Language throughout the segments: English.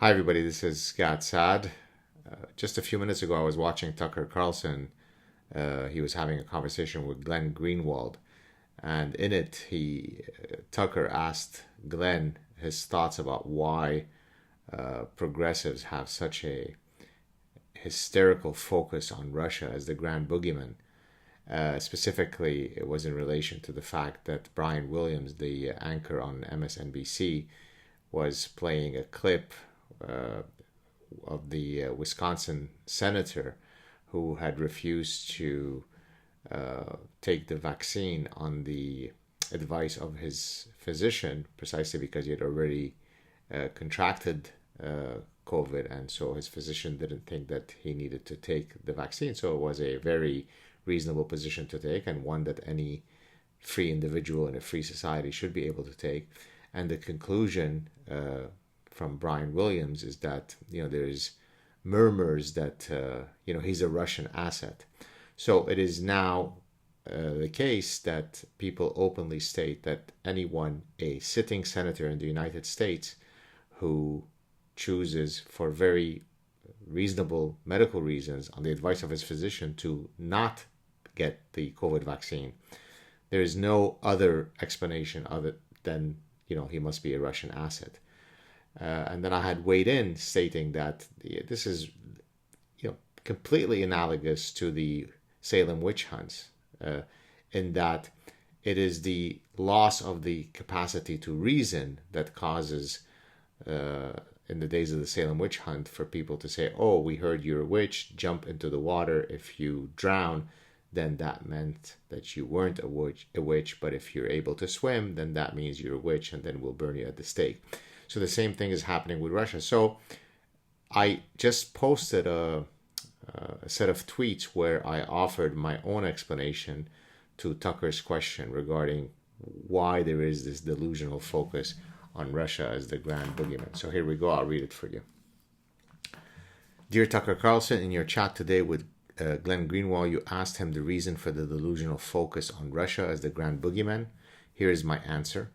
Hi, everybody. This is Gad Saad. Just a few minutes ago, I was watching Tucker Carlson. He was having a conversation with Glenn Greenwald, and in it, Tucker asked Glenn his thoughts about why progressives have such a hysterical focus on Russia as the grand boogeyman. Specifically, it was in relation to the fact that Brian Williams, the anchor on MSNBC, was playing a clip uh, of the Wisconsin senator who had refused to take the vaccine on the advice of his physician, precisely because he had already contracted COVID, and so his physician didn't think that he needed to take the vaccine. So it was a very reasonable position to take, and one that any free individual in a free society should be able to take. And the conclusion from Brian Williams is that there's murmurs that he's a Russian asset. So it is now the case that people openly state that anyone, a sitting senator in the United States, who chooses for very reasonable medical reasons on the advice of his physician to not get the COVID vaccine, there is no other explanation of it than he must be a Russian asset. And then I had weighed in stating that this is completely analogous to the Salem witch hunts, in that it is the loss of the capacity to reason that causes, in the days of the Salem witch hunt, for people to say, oh, we heard you're a witch, jump into the water. If you drown, then that meant that you weren't a witch. But if you're able to swim, then that means you're a witch, and then we'll burn you at the stake. So the same thing is happening with Russia. So I just posted a set of tweets where I offered my own explanation to Tucker's question regarding why there is this delusional focus on Russia as the grand boogeyman. So here we go. I'll read it for you. Dear Tucker Carlson, in your chat today with Glenn Greenwald, you asked him the reason for the delusional focus on Russia as the grand boogeyman. Here is my answer.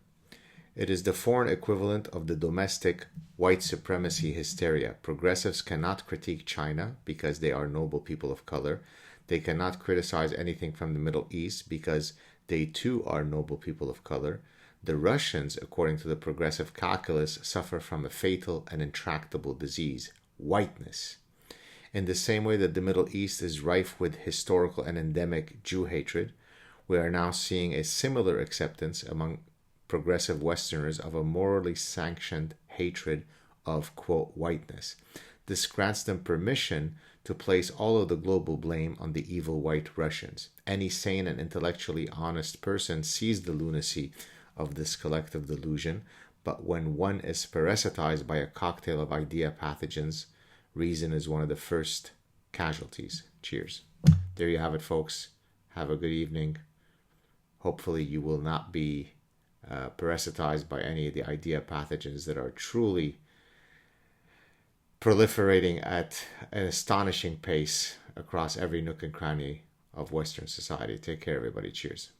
It is the foreign equivalent of the domestic white supremacy hysteria. Progressives cannot critique China because they are noble people of color. They cannot criticize anything from the Middle East because they too are noble people of color. The Russians, according to the progressive calculus, suffer from a fatal and intractable disease, whiteness. In the same way that the Middle East is rife with historical and endemic Jew hatred, we are now seeing a similar acceptance among progressive Westerners of a morally sanctioned hatred of, quote, whiteness. This grants them permission to place all of the global blame on the evil white Russians. Any sane and intellectually honest person sees the lunacy of this collective delusion, but when one is parasitized by a cocktail of idea pathogens, reason is one of the first casualties. Cheers. There you have it, folks. Have a good evening. Hopefully you will not be parasitized by any of the idea pathogens that are truly proliferating at an astonishing pace across every nook and cranny of Western society. Take care, everybody. Cheers.